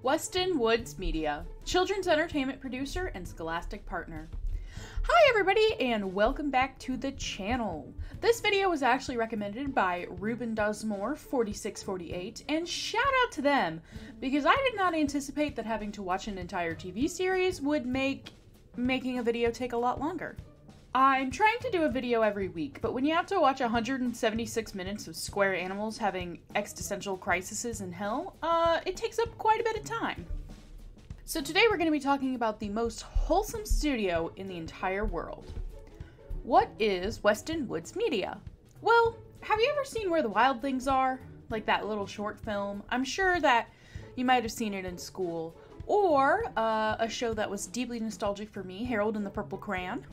Weston Woods Media, children's entertainment producer and scholastic partner. Hi everybody and welcome back to the channel. This video was actually recommended by Ruben Does More 4648 and shout out to them because I did not anticipate that having to watch an entire TV series would make making a video take a lot longer. I'm trying to do a video every week, but when you have to watch 176 minutes of square animals having existential crises in hell, it takes up quite a bit of time. So today we're going to be talking about the most wholesome studio in the entire world. What is Weston Woods Media? Well, have you ever seen Where the Wild Things Are? Like that little short film? I'm sure that you might have seen it in school. Or a show that was deeply nostalgic for me, Harold and the Purple Crayon.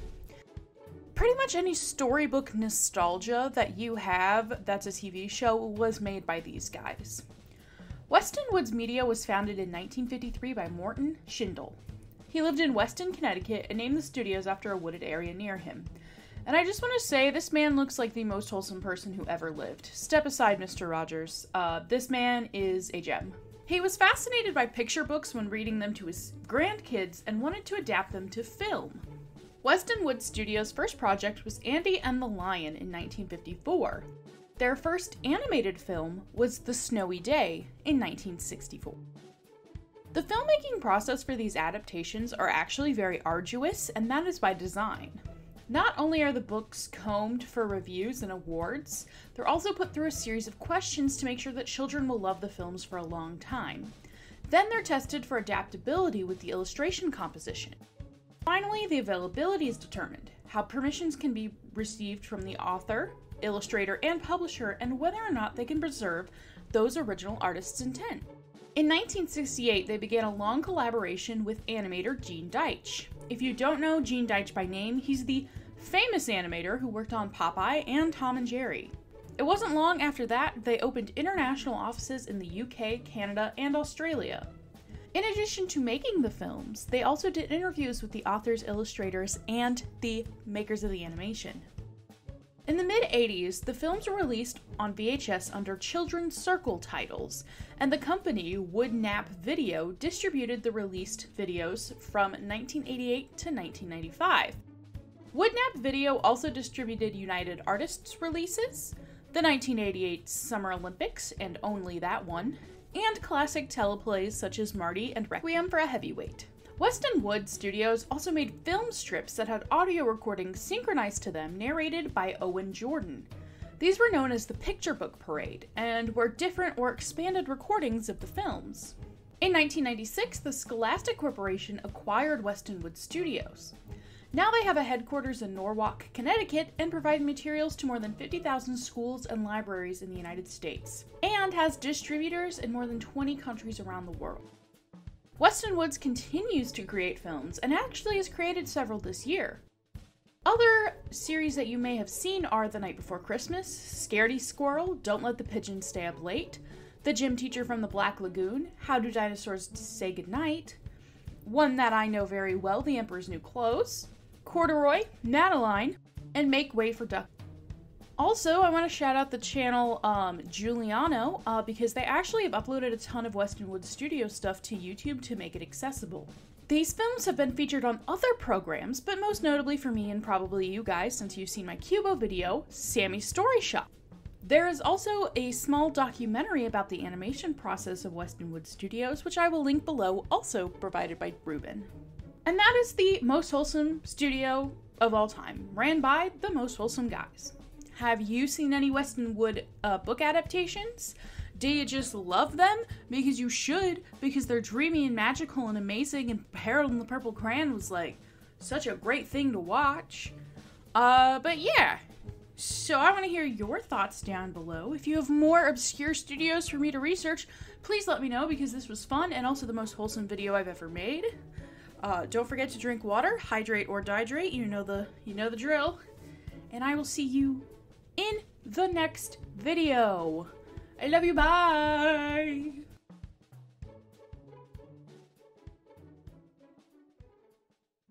Pretty much any storybook nostalgia that you have that's a TV show was made by these guys. Weston Woods Media was founded in 1953 by Morton Schindel. He lived in Weston, Connecticut, and named the studios after a wooded area near him. And I just want to say, this man looks like the most wholesome person who ever lived. Step aside, Mr. Rogers. This man is a gem. He was fascinated by picture books when reading them to his grandkids and wanted to adapt them to film. Weston Woods Studios' first project was Andy and the Lion in 1954. Their first animated film was The Snowy Day in 1964. The filmmaking process for these adaptations are actually very arduous, and that is by design. Not only are the books combed for reviews and awards, they're also put through a series of questions to make sure that children will love the films for a long time. Then they're tested for adaptability with the illustration composition. Finally, the availability is determined, how permissions can be received from the author, illustrator, and publisher, and whether or not they can preserve those original artists' intent. In 1968, they began a long collaboration with animator Gene Deitch. If you don't know Gene Deitch by name, he's the famous animator who worked on Popeye and Tom and Jerry. It wasn't long after that they opened international offices in the UK, Canada, and Australia. In addition to making the films, they also did interviews with the authors, illustrators, and the makers of the animation. In the mid-80s, the films were released on VHS under Children's Circle titles, and the company Woodnap Video distributed the released videos from 1988 to 1995. Woodnap Video also distributed United Artists releases, the 1988 Summer Olympics, and only that one, and classic teleplays such as Marty and Requiem for a Heavyweight. Weston Woods Studios also made film strips that had audio recordings synchronized to them, narrated by Owen Jordan. These were known as the Picture Book Parade, and were different or expanded recordings of the films. In 1996, the Scholastic Corporation acquired Weston Woods Studios. Now they have a headquarters in Norwalk, Connecticut, and provide materials to more than 50,000 schools and libraries in the United States, and has distributors in more than 20 countries around the world. Weston Woods continues to create films, and actually has created several this year. Other series that you may have seen are The Night Before Christmas, Scaredy Squirrel, Don't Let the Pigeons Stay Up Late, The Gym Teacher from the Black Lagoon, How Do Dinosaurs Say Goodnight, one that I know very well, The Emperor's New Clothes, Corduroy, Madeline, and Make Way for Duck. Also, I want to shout out the channel Giuliano because they actually have uploaded a ton of Weston Woods Studio stuff to YouTube to make it accessible. These films have been featured on other programs, but most notably for me and probably you guys since you've seen my Cubo video, Sammy's Story Shop. There is also a small documentary about the animation process of Weston Woods Studios, which I will link below, also provided by Ruben. And that is the most wholesome studio of all time, ran by the most wholesome guys. Have you seen any Weston Wood book adaptations? Do you just love them? Because you should, because they're dreamy and magical and amazing, and Harold and the Purple Crayon was like such a great thing to watch. But yeah. So I want to hear your thoughts down below. If you have more obscure studios for me to research, please let me know because this was fun and also the most wholesome video I've ever made. Don't forget to drink water, hydrate or dihydrate, you know the drill. And I will see you in the next video. I love you, bye!